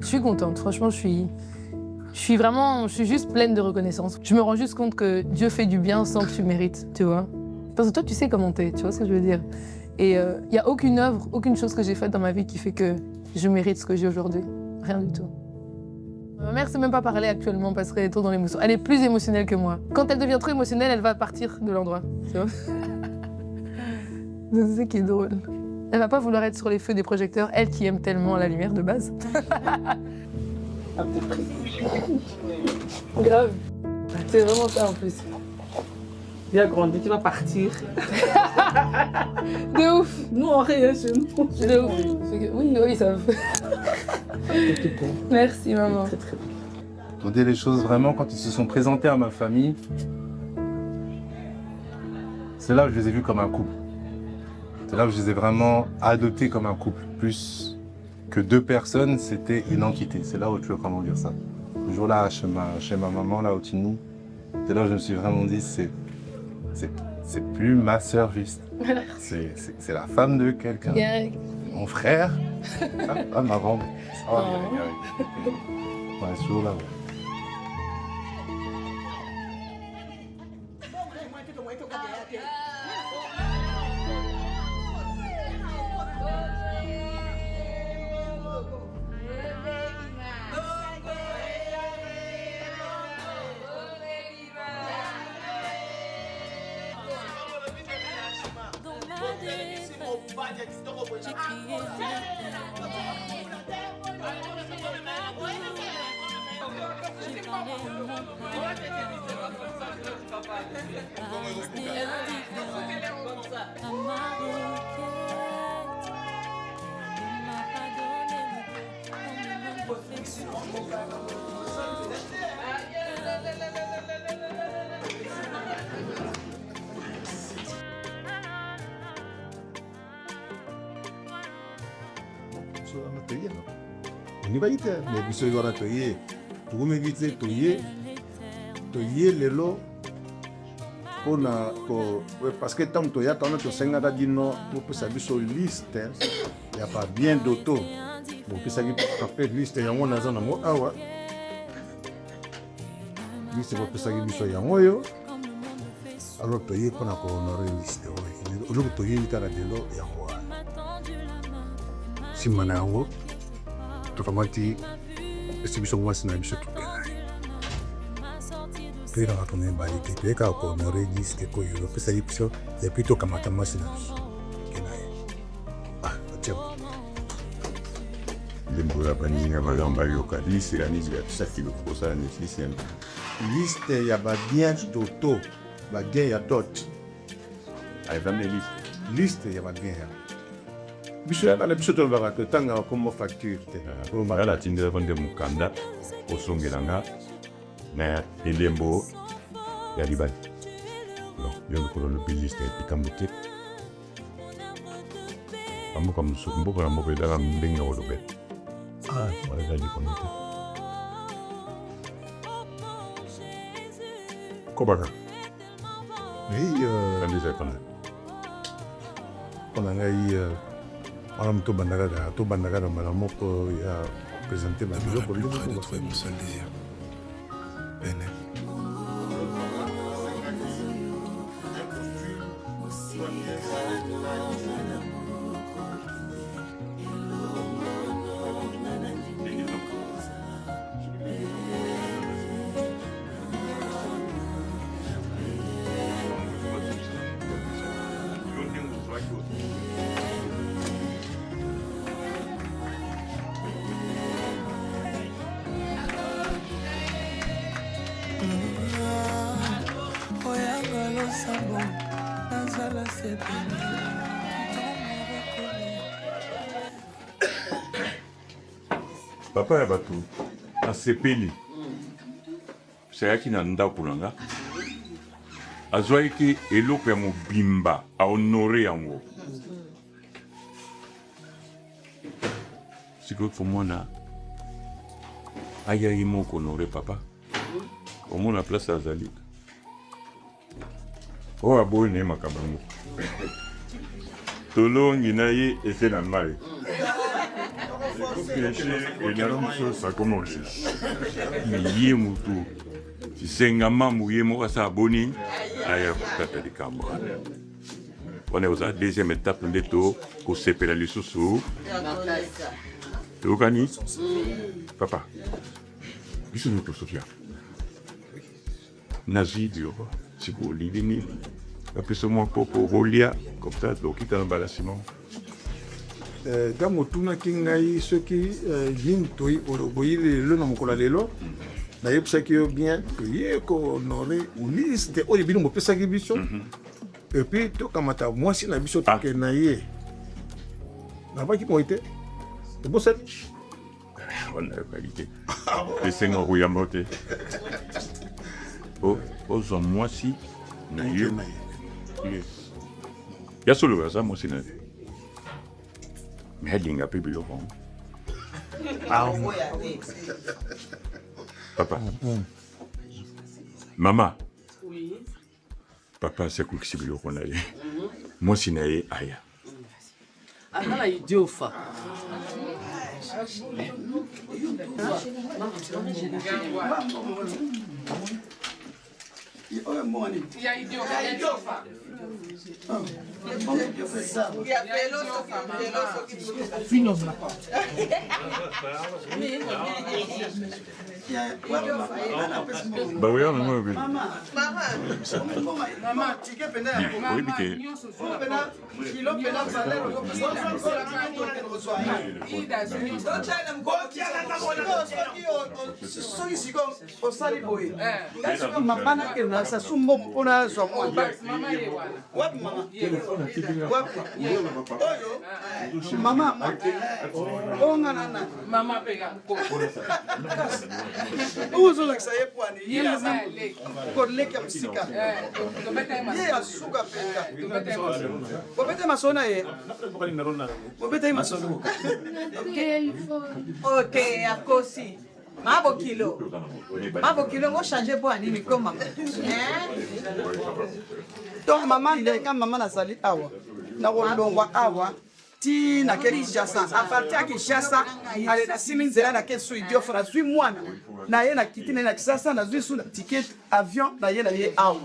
Je suis contente, franchement, je suis juste pleine de reconnaissance. Je me rends juste compte que Dieu fait du bien sans que tu mérites, tu vois. Parce que toi, tu sais comment t'es, tu vois ce que je veux dire. Et il n'y a aucune œuvre, aucune chose que j'ai faite dans ma vie qui fait que je mérite ce que j'ai aujourd'hui. Rien du tout. Ma mère ne sait même pas parler actuellement parce qu'elle est trop dans l'émotion. Elle est plus émotionnelle que moi. Quand elle devient trop émotionnelle, elle va partir de l'endroit, tu vois. C'est ça qui est drôle. Elle va pas vouloir être sur les feux des projecteurs, elle qui aime tellement la lumière de base. Grave. C'est vraiment ça en plus. Il a grandi, tu vas partir. De ouf. Nous, on rien chez nous. De ouf. Oui, ils savent. Merci maman. Très, très bien. Entendez les choses vraiment quand ils se sont présentés à ma famille. C'est là où je les ai vus comme un couple. C'est là où je les ai vraiment adoptés comme un couple. Plus que deux personnes, c'était une entité. C'est là où tu veux comment dire ça. Le jour-là, chez ma maman, là au Tini, c'est là où je me suis vraiment dit, c'est plus ma sœur juste. C'est la femme de quelqu'un. Yeah. Mon frère, ma femme. Oh, ouais, ce jour-là, ouais. On y va vite, mais biso y aura toye. Tout me vite toye lelo. Parce que tant que tant que senga da dino pour ça biso liste, il y a pas bien d'auto. Bon que ça qui fait liste ya ngona zana mo awa. Liste pour ça qui biso ya ngoyo. Alors toye kona ko honorer liste oyo. Olo toye itara delo ya ngoa. Simana yango. Tokamati biso mwasi na biso tukena. Puis on va tourner un balai, puis quand on aurait dit ce que je veux, ça y est, et puis tout comme à ta machine. Ah, tiens. Les bourras paninga bagamba yoka liste la nisi ya ça qui le posa la nécessité. Liste ya ba bien d'auto, ba bien ya dot. Ay vamne liste. Liste ya ba bien ya. Biso ya na biso to ba ka tanga comme facture te. Ko magala tinde vande mukanda osongelanga. Mais elembo ya libali. Non, yo ko le biliste et kambuté. Amu comme sumbo ko mo be dala mbinga o dobe. Ah, wala dali ko nite. Ko baka. Oui, Kandi sai pana. on a eu on to bandaga na malamo ko ya présenter ma vidéo pour lui. Toi est mon seul désir. Bene. Papa ya bato asepeli sayaki na ndako na nga azwaki eloko ya mobimba ahonore yango sikoyo komona ayaki moko honore papa omona place azali oyo aboyi na ye makambo yango tolongi na ye ese na mai Ça commence. Mais mutu. Si senga mamu yemo sa boni, aya kata de camera. On est aux deuxième étape de tout pour séparer les sous. Tu gagnes? Papa. Qu'est-ce que nous Sophia? Nazi dur. C'est pour l'idée. Après ce mois pour Rolia, comme ça, donc il est en balancement. Dans mon tournoi qui ceux qui viennent toi boyer le nom qu'on a lelo d'ailleurs c'est que bien que hier qu'on aurait une liste au début on peut ça qui biso et puis tout comme ta moi si la biso que naie n'a pas qui ont été c'est bon ça On a qualité. Les 5 ans où il y a monté. Oh moi si naie. Il y a solo ça moi si naie. Mais elle est un peu plus long. Papa. Maman. Oui. Papa, c'est quoi que c'est plus long qu'on a dit? Moi, c'est naïe, aïe. Ana na idiofa. Bah oui, mais moi, oui. Maman, tu es pena. Oui, piqué. Soki siko osali boye. Siko mapana ke na sa sumbo mpona zwa mo. Wapi mama? Wapi? Oyo. Mama. Onga nana. Mama pega. Uzo la saye pwani. Ko leke msika. Ye asuka pega. Bobete masona ye. Bobete masona. Ok, akosi. Mabo kilo ngo changer pour ani miko mama. Donc maman ndenga mama nazali awa. Na kolongwa awa. Ti na ke Kinshasa. A partir ya Kinshasa, ale na simi nzela na ke su idiofa na zui mwana. Na ye na kiti na Kinshasa na zui su ticket avion na ye awa.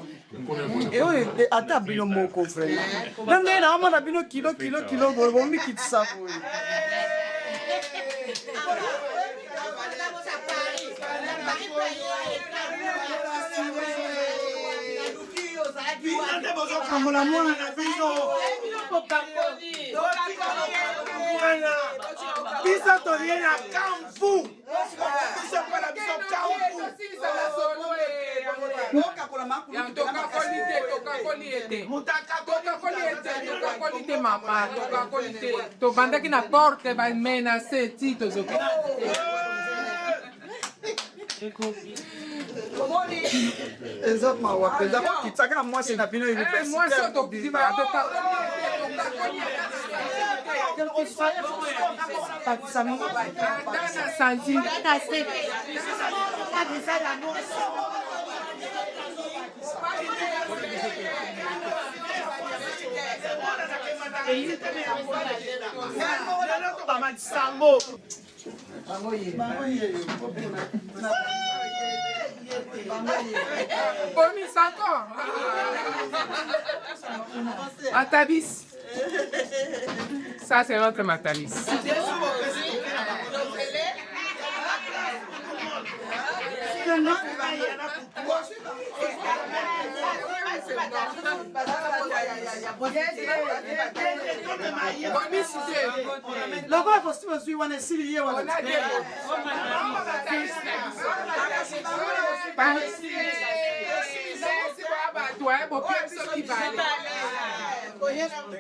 Et oyo ata bino moko frère. Nande na amana bino kilo bombi kitisa boye. Kamola mwana na biso. Biso toriye na kamfu. Biso pala biso kamfu. Tobandaki na porte bamenase ti tozoki. Exactement, wapenda kitaka mwasi na bino université. Moi so to biva to Bomis encore. Matabis. Ça, c'est notre Matabis. Là-bas, parce que je suis un essayé.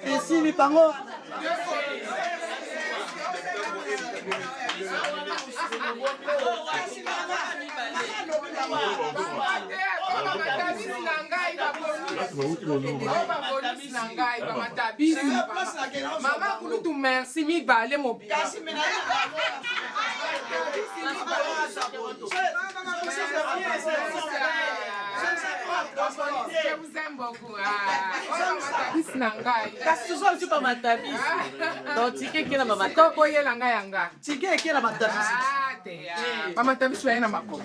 Ici, les parents. Maman, pour nous, merci, mi balé mon bien. Je vous aime beaucoup. Matabis nangai. kasi tozwa tu pa matabisi donc tike ekela mama Koko ye langa yanga. tike ekela matabisi Mama tabish wa ina mako.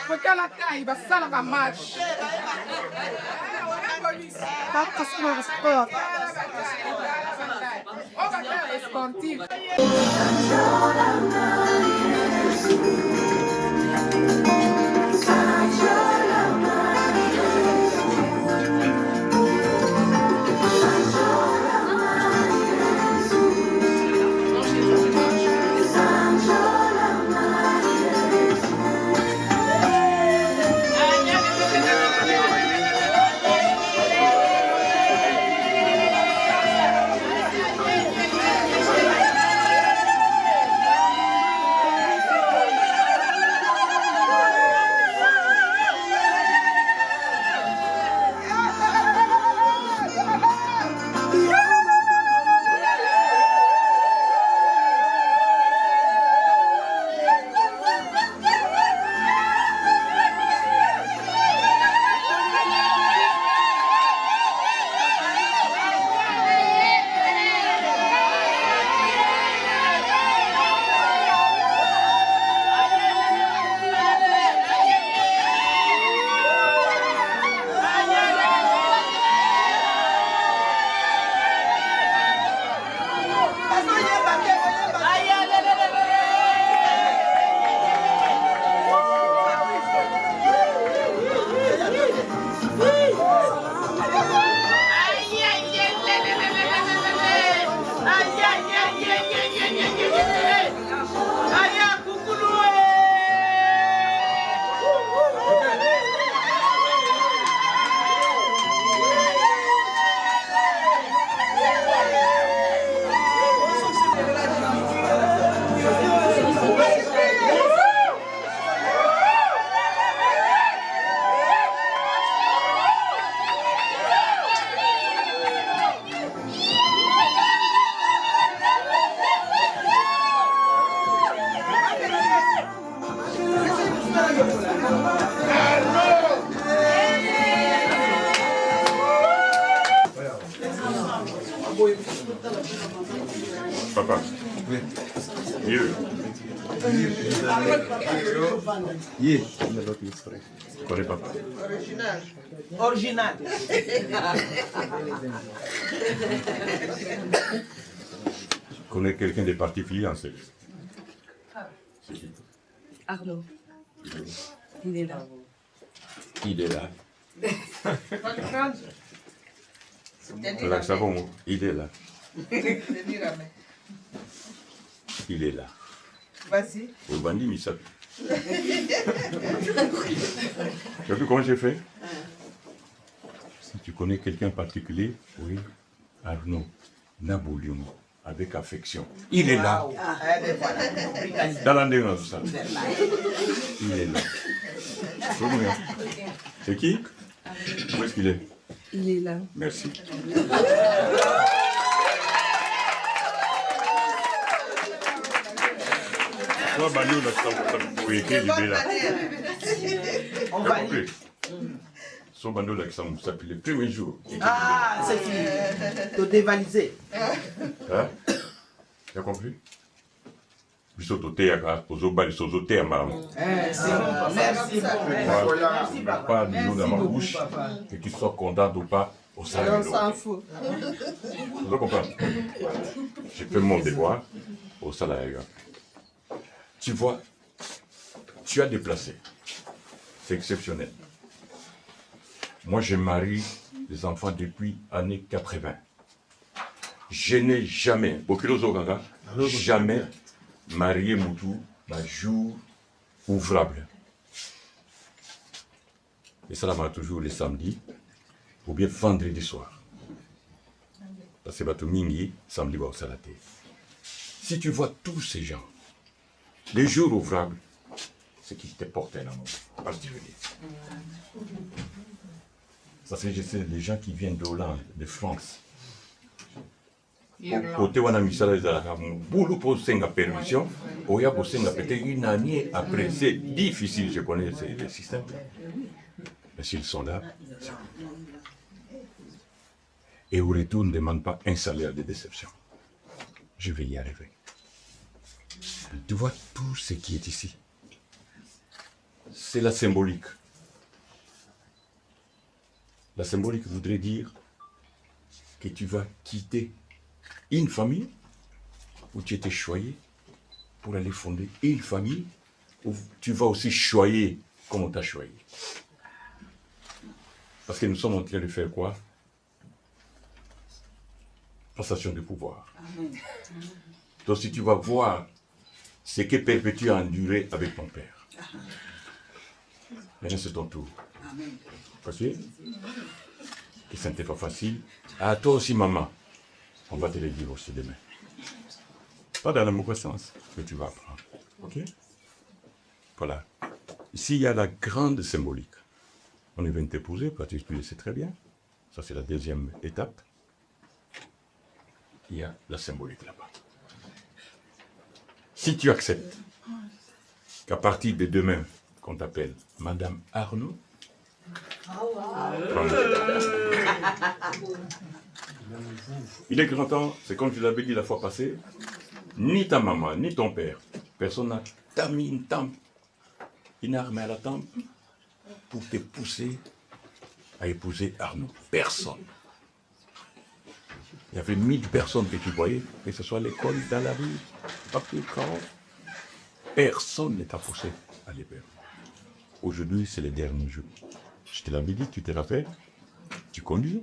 Wakala tai basala ka match. Sportif. Papa. Oui. Mieux. Yeah. Connais papa. original Je connais quelqu'un de particulier en fait. C'est qui? Arnaud. Il est là. Il est là. Là, ça va, il est là. Il est là. Vas-y. Au bandit, mais ça. Tu as vu comment j'ai fait? Si tu connais quelqu'un particulier, oui, Arnaud, Naboulium, avec affection. Il est là. Dans l'endroit, ça. Il est là. C'est qui? Où est-ce qu'il est? Il est là. Merci. Toi, Manu, on va aller. Son bandeau là qui s'appelle le premier jour. ah c'est fini de dévaliser Hein? Tu as compris? Bisoto teaka, ozobali sozo te maman. c'est bon merci Il n'a pas de l'eau dans ma bouche, que tu sois content ou pas, au salaire. On s'en fout. Vous comprenez? J'ai fait mon devoir au salaire. Tu vois, tu as déplacé. C'est exceptionnel. Moi, je marie les enfants depuis années 80. Je n'ai jamais, jamais marié Moutou un jour ouvrable. Et ça m'a toujours les samedis ou bien vendredi soir. Parce que c'est mingi samedi au salaté. Si tu vois tous ces gens, les jours ouvrables, c'est qui te portent un amour particulier. Ça c'est je sais les gens qui viennent d'Hollande, de France. Côté wana misala ezalaka mbulu mpo senga permission oya kosenga peut-être une année après. C'est difficile, je connais les systèmes. Mais s'ils sont là, c'est bon. Et au retour, ne demande pas un salaire de déception. Je vais y arriver. Tu vois tout ce qui est ici. C'est la symbolique. La symbolique voudrait dire que tu vas quitter une famille où tu étais choyé pour aller fonder une famille où tu vas aussi choyer comme on t'a choyé. Parce que nous sommes en train de faire quoi? Passation de pouvoir. Donc si tu vas voir ce que Perpétue a enduré avec ton père, maintenant c'est ton tour. Parce que ce n'était pas facile. À toi aussi, maman. On va te le dire aussi demain. Pas dans le mauvais sens que tu vas apprendre. Ok? Voilà. Ici, il y a la grande symbolique. On est venu t'épouser, Patrice, tu le sais très bien. Ça, c'est la deuxième étape. Il y a la symbolique là-bas. Si tu acceptes qu'à partir de demain, qu'on t'appelle Madame Arnaud, il est grand temps, c'est comme je l'avais dit la fois passée, ni ta maman, ni ton père, personne n'a mis une arme à la tempe pour te pousser à épouser Arnaud. Personne. Il y avait 1000 personnes que tu voyais, que ce soit à l'école, dans la rue, partout, quand personne ne t'a poussé à l'épreuve. Aujourd'hui, c'est le dernier jour. Je te l'avais dit, tu te rappelles, tu conduis.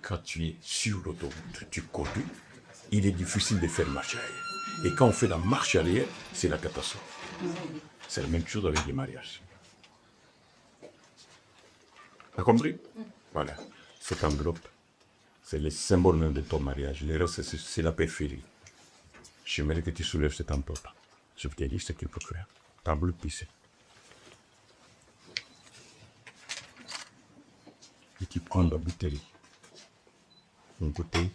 Quand tu es sur l'autoroute, tu conduis, il est difficile de faire marche arrière. Et quand on fait la marche arrière, c'est la catastrophe. C'est la même chose avec les mariages. Tu as compris? Voilà. Cette enveloppe, c'est le symbole même de ton mariage. Le reste, c'est la périphérie. J'aimerais que tu soulèves cette enveloppe. Je vais te dire ce qu'il faut faire. Table pissée. Et tu prends la bouteille. Une bouteille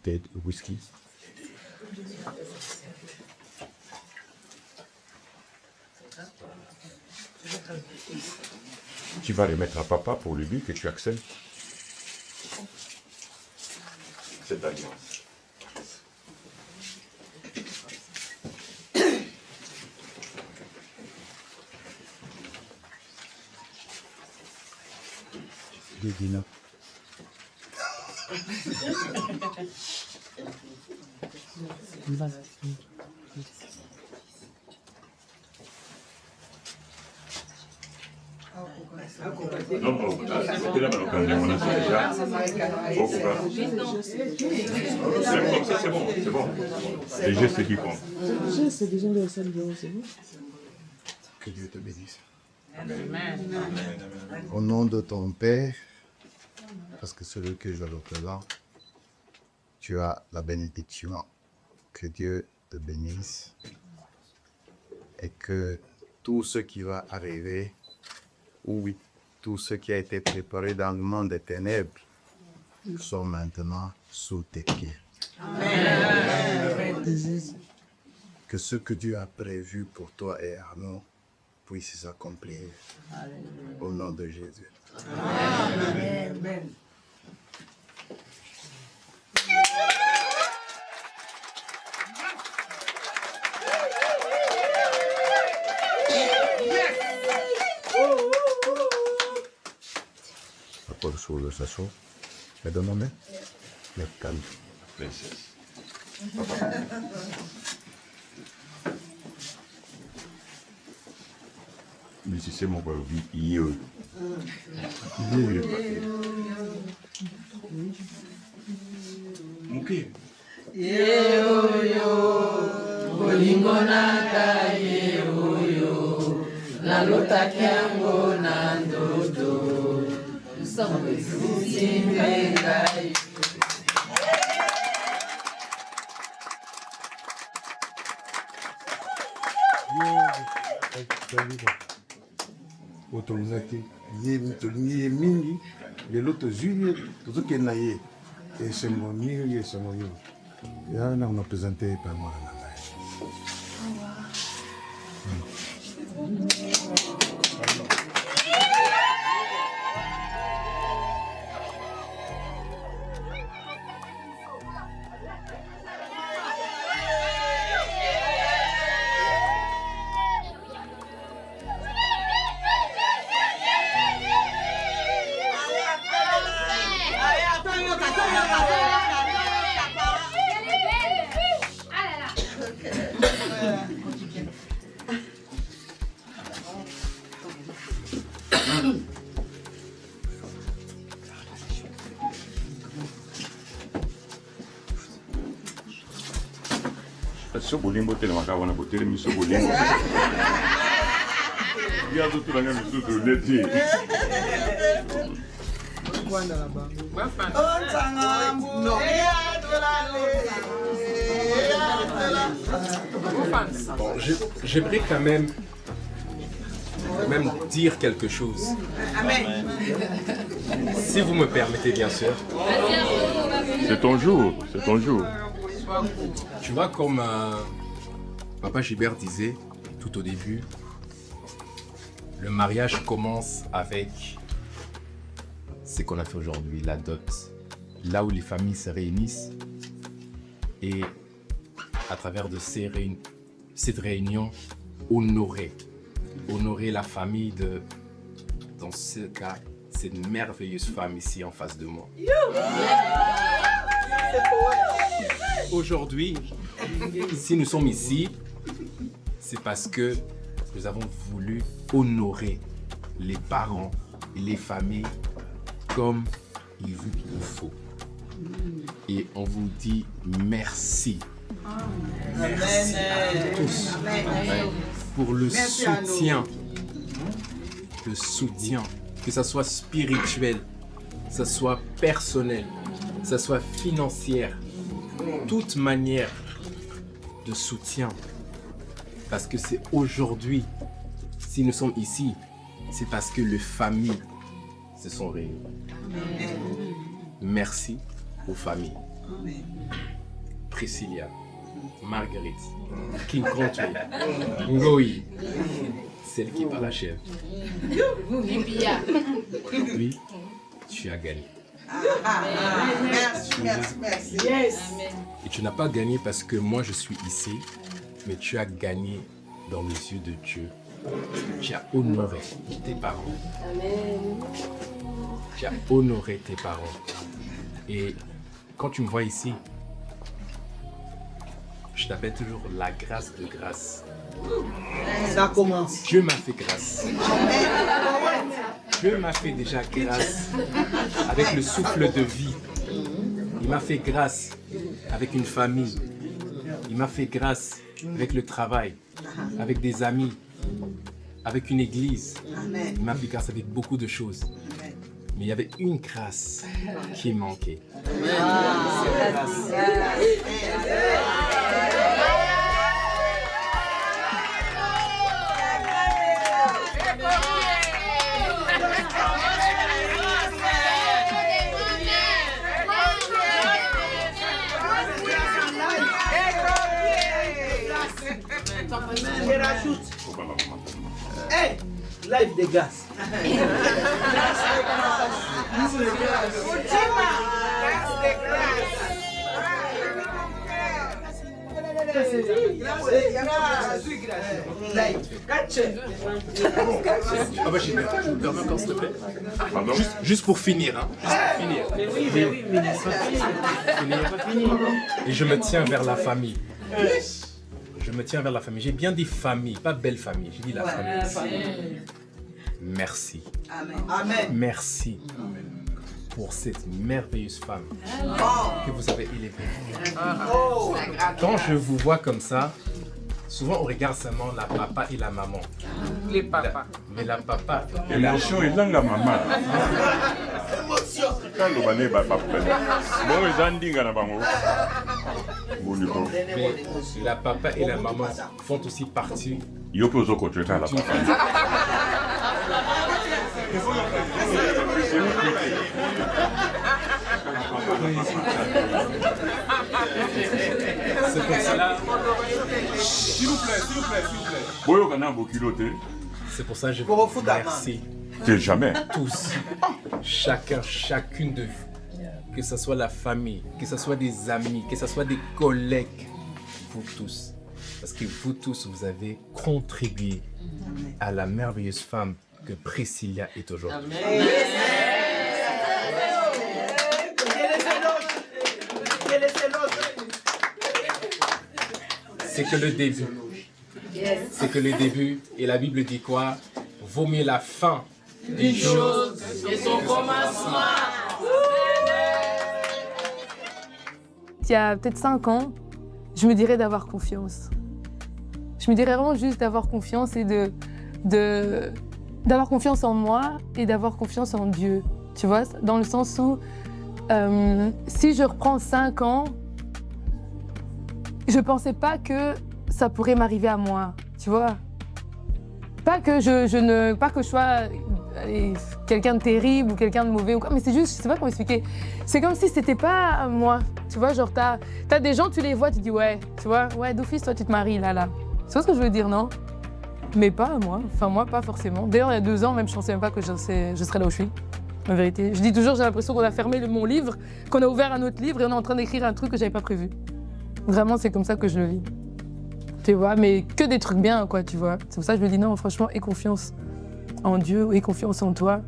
de whisky. Tu vas remettre à papa pour lui dire que tu acceptes cette alliance. Dina. C'est bon. Les gestes qui comptent. C'est déjà le seul c'est bon. Que Dieu te bénisse. Au nom de ton Père, parce que celui que je représente, tu as la bénédiction. Que Dieu te bénisse et que tout ce qui va arriver, oui, tout ce qui a été préparé dans le monde des ténèbres, sont maintenant sous tes pieds. Amen. Que ce que Dieu a prévu pour toi et Arnaud puisse s'accomplir. Au nom de Jésus. Amen. Amen. Rapport sur le sachon. Mais donne la main. Mais calme. Princesse. Mais si c'est mon père, il est ok. otolingaki ye tolingi ye mingi lelo tozwi ye tozokende na ye esengo mingi esengo yo ya na unapresente pa mwana na ngai. So bolingo telemaka wana botelemi so bolingo ya zotulanga misusu neti Bon, j'aimerais quand même dire quelque chose. Si vous me permettez, bien sûr. C'est ton jour, c'est ton jour. Tu vois, comme Papa Gilbert disait tout au début, le mariage commence avec ce qu'on a fait aujourd'hui, la dot. Là où les familles se réunissent et à travers de cette réunion, honorer la famille de, dans ce cas, cette merveilleuse femme ici en face de moi. Aujourd'hui, si nous sommes ici, c'est parce que nous avons voulu honorer les parents et les familles comme il vous faut. Et on vous dit merci. Merci à tous pour le soutien, que ça soit spirituel, que ça soit personnel, que ça soit financier, toute manière de soutien. Parce que c'est aujourd'hui, si nous sommes ici, c'est parce que les familles se sont réunies. Merci aux familles. Priscilla, Marguerite, King Country, Ngoï, celle qui parachève. Oui, tu as gagné. Merci. Yes. Et tu n'as pas gagné parce que moi je suis ici, mais tu as gagné dans les yeux de Dieu. Tu as honoré tes parents. Tu as honoré tes parents. Et quand tu me vois ici, je t'appelle toujours la grâce de grâce. Ça commence. Dieu m'a fait grâce. Dieu m'a fait déjà grâce avec le souffle de vie. Il m'a fait grâce avec une famille. Il m'a fait grâce avec le travail, avec des amis, avec une église. Il m'a fait grâce avec beaucoup de choses. Mais il y avait une grâce qui manquait. Je rajoute. Hey, live de gaz. Ah bah, je me permets encore s'il te plaît. Juste pour finir, hein. Juste pour finir. Oui, mais c'est pas fini. Et je me tiens vers la famille. Je me tiens vers la famille. J'ai bien dit famille, pas belle famille. J'ai dit la famille. Merci. Amen. Merci pour cette merveilleuse femme que vous avez élevée. Quand je vous vois comme ça, souvent on regarde seulement la papa et la maman. Les papas. Mais la papa et l'émotion est là, la maman. Mais la papa et la maman font aussi partie. C'est pour cela. S'il vous plaît. Boyo kana bokilote. C'est pour ça que je vous remercie. C'est jamais. Tous, chacune de vous, que ce soit la famille, que ce soit des amis, que ce soit des collègues, vous tous. Parce que vous tous, vous avez contribué à la merveilleuse femme que Priscilla est aujourd'hui. C'est que le début. C'est que le début. Et la Bible dit quoi? Vaut mieux la fin des choses que son commencement. Il y a peut-être 5 ans, je me dirais d'avoir confiance. Je me dirais vraiment juste d'avoir confiance et d'avoir confiance en moi et d'avoir confiance en Dieu. Tu vois, dans le sens où si je reprends 5 ans, je pensais pas que ça pourrait m'arriver à moi, tu vois. Pas que je sois quelqu'un de terrible ou quelqu'un de mauvais ou quoi, mais c'est juste, je sais pas comment expliquer. C'est comme si c'était pas moi, tu vois, genre t'as des gens, tu les vois, tu dis ouais, tu vois, ouais, d'office, toi tu te maries là. Tu vois ce que je veux dire, non? Mais pas moi, enfin moi pas forcément. D'ailleurs, il y a 2 ans, même je pensais même pas que je serais là où je suis, en vérité. Je dis toujours, j'ai l'impression qu'on a fermé mon livre, qu'on a ouvert un autre livre et on est en train d'écrire un truc que j'avais pas prévu. Vraiment, c'est comme ça que je le vis. Tu vois, mais que des trucs bien, quoi, tu vois. C'est pour ça que je me dis non, franchement, aie confiance en Dieu, aie confiance en toi.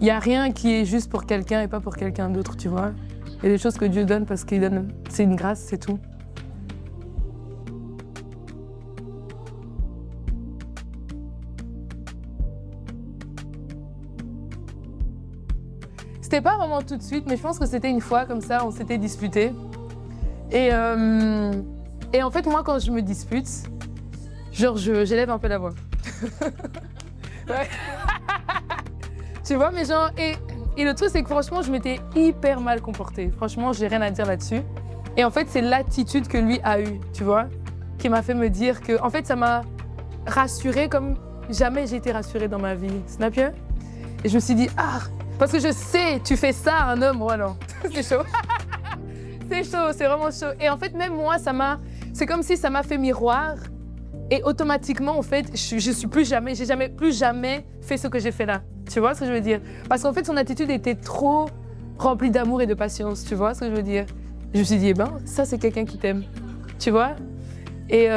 Il n'y a rien qui est juste pour quelqu'un et pas pour quelqu'un d'autre, tu vois. Il y a des choses que Dieu donne parce qu'il donne, c'est une grâce, c'est tout. C'était pas vraiment tout de suite, mais je pense que c'était une fois comme ça, on s'était disputés. Et en fait, moi, quand je me dispute, genre, j'élève un peu la voix. Ouais. Tu vois, mais genre, et le truc, c'est que franchement, je m'étais hyper mal comportée. Franchement, j'ai rien à dire là-dessus. Et en fait, c'est l'attitude que lui a eue, tu vois, qui m'a fait me dire que, en fait, ça m'a rassurée comme jamais j'ai été rassurée dans ma vie. Snapien? Et je me suis dit, ah, parce que je sais, tu fais ça à un homme, voilà. C'est chaud. C'est chaud, c'est vraiment chaud. Et en fait, même moi, c'est comme si ça m'a fait miroir. Et automatiquement, en fait, j'ai jamais plus jamais fait ce que j'ai fait là. Tu vois ce que je veux dire? Parce qu'en fait, son attitude était trop remplie d'amour et de patience. Tu vois ce que je veux dire? Je me suis dit, eh ben, ça, c'est quelqu'un qui t'aime. Tu vois? Et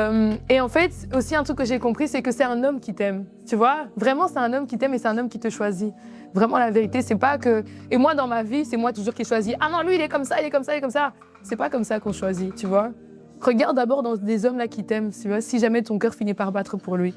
en fait, aussi un truc que j'ai compris, c'est que c'est un homme qui t'aime. Tu vois? Vraiment, c'est un homme qui t'aime et c'est un homme qui te choisit. Vraiment, la vérité, c'est pas que... Et moi, dans ma vie, c'est moi toujours qui choisis. Ah non, lui, il est comme ça, il est comme ça, il est comme ça. C'est pas comme ça qu'on choisit, tu vois? Regarde d'abord dans des hommes là qui t'aiment, tu vois, si jamais ton cœur finit par battre pour lui.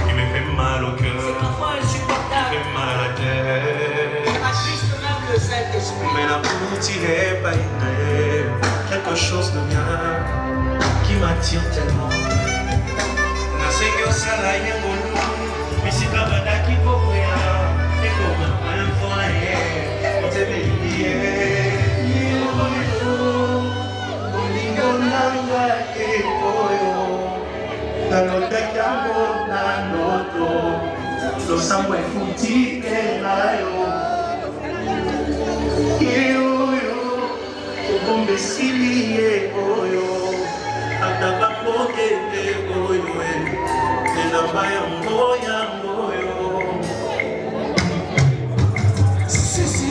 Qui me fait mal au cœur, c'est parfois insupportable, qui fait mal à la tête. Attriste même le Saint-Esprit. Mais la boutique pas quelque chose de bien qui m'attire tellement. Na sengyo sala yengo lu, misika badaki pokoya, eko un foyer, otebe liye. Olingo nanga ekoyo. Nalotekango na noto losamwe futi elayo iuyu obombe silie oyo atabakoke oyo elamba yango yangoyo sisi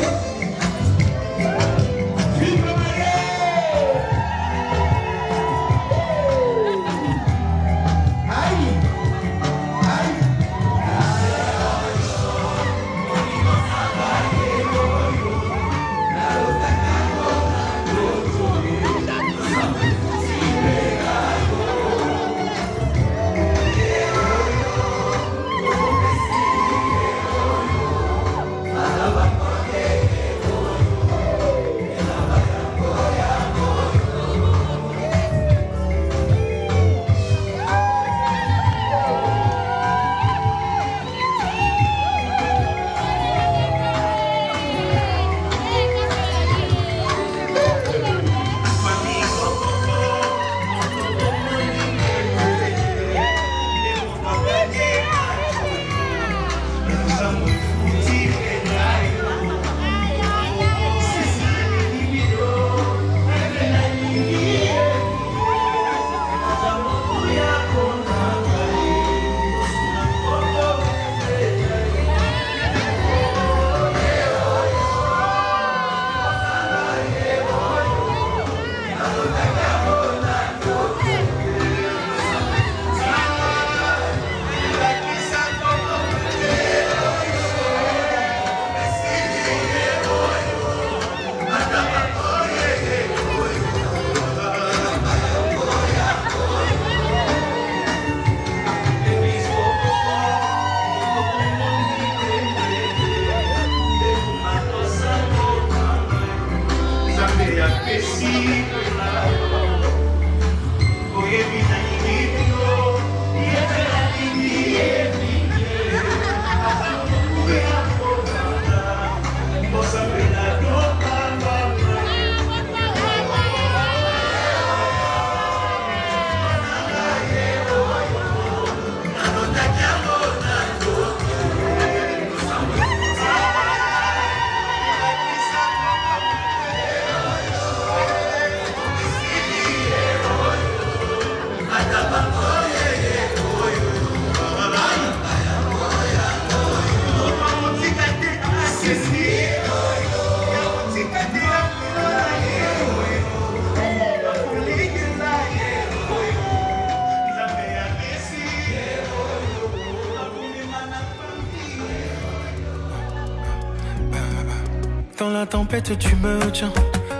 Dans la tempête, tu me tiens.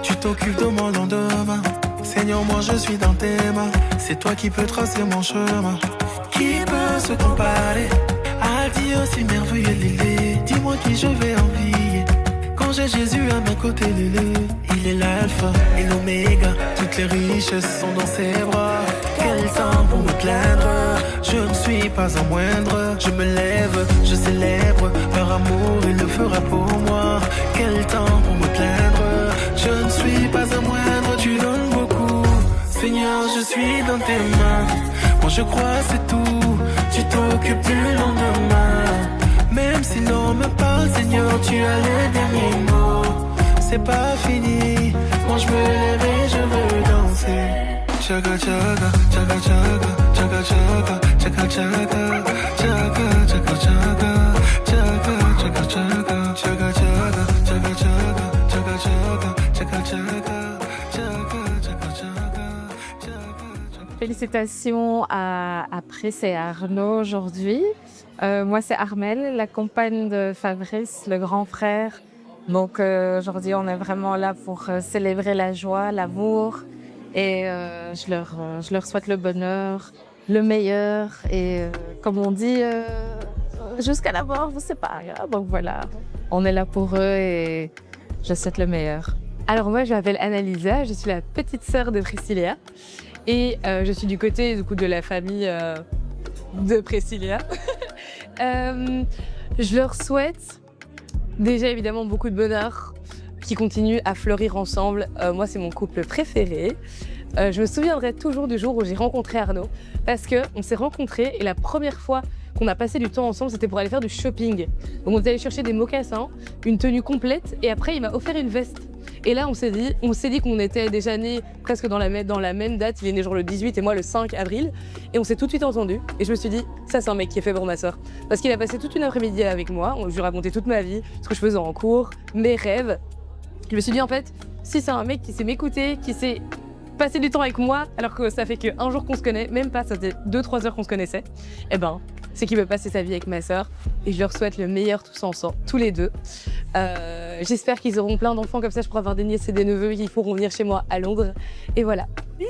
Tu t'occupes de mon lendemain. Seigneur, moi je suis dans tes mains. C'est toi qui peux tracer mon chemin. Qui peut se comparer à Dieu aussi merveilleux, Lélé? Dis-moi qui je vais envier. Quand j'ai Jésus à mes côtés, Lélé. Il est l'alpha et l'oméga. Toutes les richesses sont dans ses bras. Quel temps pour me plaindre. Je ne suis pas en moindre. Je me lève, je célèbre. Par amour, il le fera pour moi. Quel temps pour me plaindre. Je ne suis pas en moindre. Tu donnes beaucoup. Seigneur, je suis dans tes mains. Moi je crois c'est tout. Tu t'occupes du lendemain. Même si l'on me parle, Seigneur, tu as les derniers mots. C'est pas fini. Quand je me lève et je veux danser. Chaga chaga, chaga chaga, chaga chaga, chaga chaga, chaga chaga chaga, chaga chaga chaga, chaga chaga, chaga chaga, chaga chaga, chaga chaga, chaga chaga. Félicitations à Presse et à Arnaud aujourd'hui. Moi, c'est Armelle, la compagne de Fabrice, le grand frère Donc aujourd'hui, on est vraiment là pour célébrer la joie, l'amour. Et je leur souhaite le bonheur, le meilleur. Et comme on dit, jusqu'à la mort vous sépare. Donc voilà, on est là pour eux et je souhaite le meilleur. Alors moi, je m'appelle Annalisa, je suis la petite sœur de Priscilla. Et je suis du côté de la famille de Priscilla. Je leur souhaite déjà évidemment beaucoup de bonheur, qui continuent à fleurir ensemble. Moi, c'est mon couple préféré. Je me souviendrai toujours du jour où j'ai rencontré Arnaud, parce qu'on s'est rencontrés et la première fois qu'on a passé du temps ensemble, c'était pour aller faire du shopping. Donc on est allé chercher des mocassins, une tenue complète, et après il m'a offert une veste. Et là on s'est dit qu'on était déjà nés presque dans la même date. Il est né genre le 18 et moi le 5 avril. Et on s'est tout de suite entendus. Et je me suis dit, ça c'est un mec qui est fait pour ma sœur. Parce qu'il a passé toute une après-midi avec moi, je lui ai raconté toute ma vie, ce que je faisais en cours, mes rêves. Je me suis dit en fait, si c'est un mec qui sait m'écouter, qui sait passer du temps avec moi, alors que ça fait qu'un jour qu'on se connaît, même pas, ça faisait 2-3 heures qu'on se connaissait, eh ben, c'est qu'il veut passer sa vie avec ma sœur. Et je leur souhaite le meilleur tous ensemble, tous les deux. J'espère qu'ils auront plein d'enfants, comme ça je pourrai avoir des nièces et des neveux qui pourront venir chez moi à Londres. Et voilà. Bisous!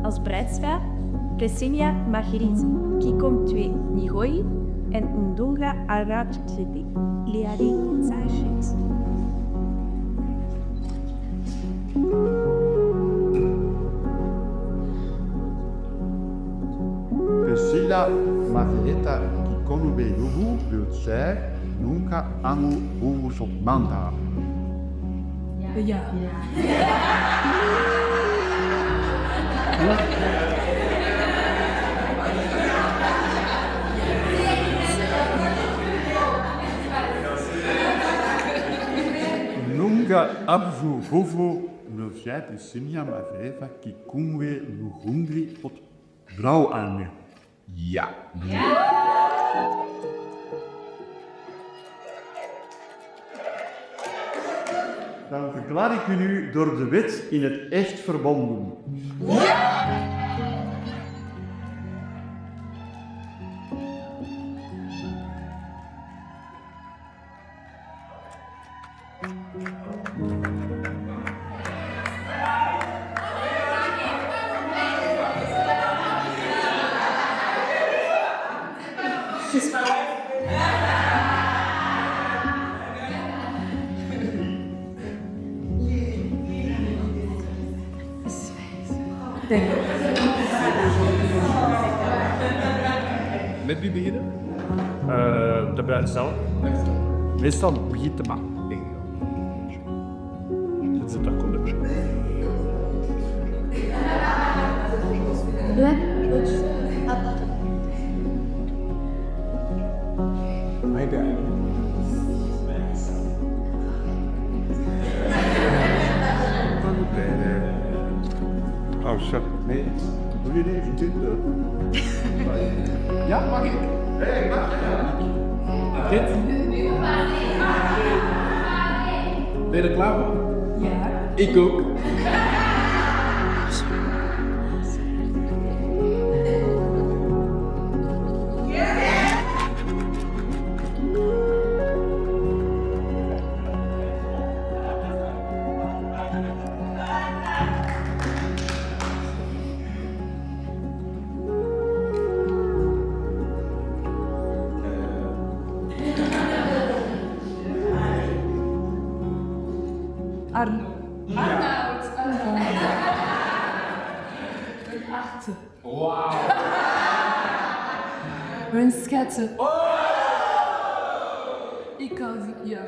Als bruidspaar Presinia Marguerite, Kikom 2 Nigoi en Ndonga Arad Chedi, Liari Zashit. Priscilla Margareta Kikom Belugu Lutser Nunca Angu Uusop Manda. Ja. Nunca Abzu Hovo Lutser Priscilla Margareta Kikom Belugu tot vrouw aan me. Ja. Dan verklaar ik u nu door de wet in het echt verbonden. Met wie beginnen? De bruid zelf. Meestal begint de man. Dat zit ook op de beschrijving. Oh, shit. Nee. Doe je even dit? Ja, mag ik? Hé, mag ik? Dit? Ben je er klaar voor? Ja. Ik ook. Arnoud. Een 8. Wauw. Een schatje. Ik kan het, ja.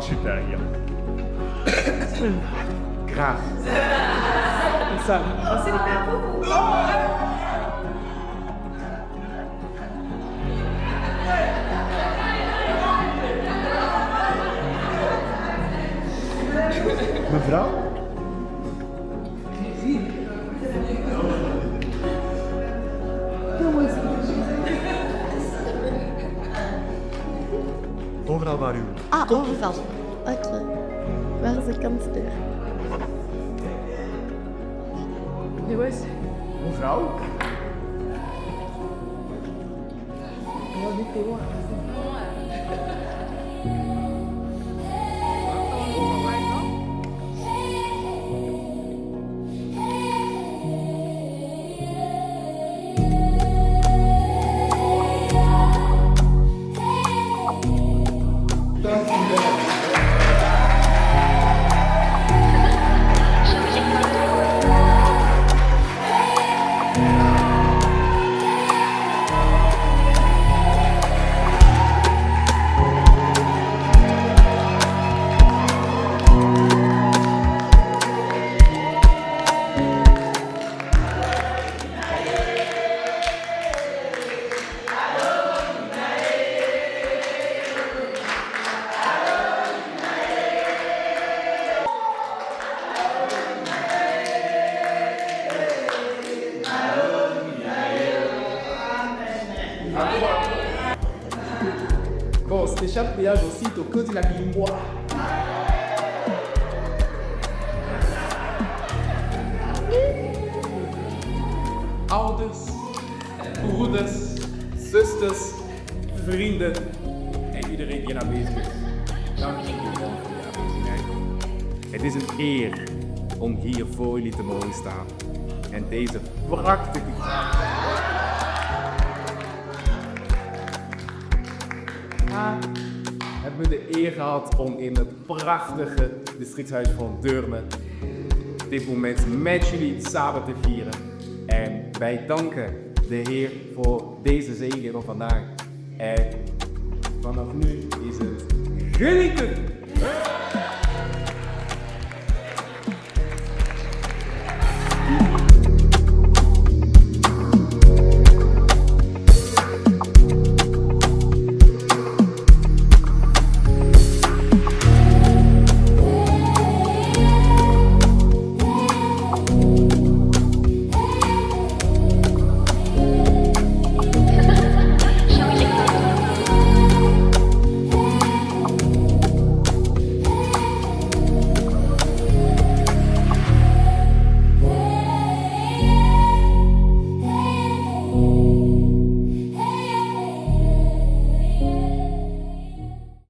Super, ja. Graag. C'est hyper beau. Mevrouw? Overal waar u. Ah, overal. Oké. Waar is de kansdeur? Jongens. Mevrouw? Bon, c'était chaque voyage aussi, au côté de la Guimbois. Ouders, broeders, zusters, vrienden en iedereen die hier aanwezig is. Dank jullie wel voor je aanwezigheid. Het is een eer om hier voor jullie te mogen staan en deze prachtige hebben we de eer gehad om in het prachtige districtshuis van Deurne dit moment met jullie samen te vieren. En wij danken de Heer voor deze zegen van vandaag. En vanaf nu is het genieten!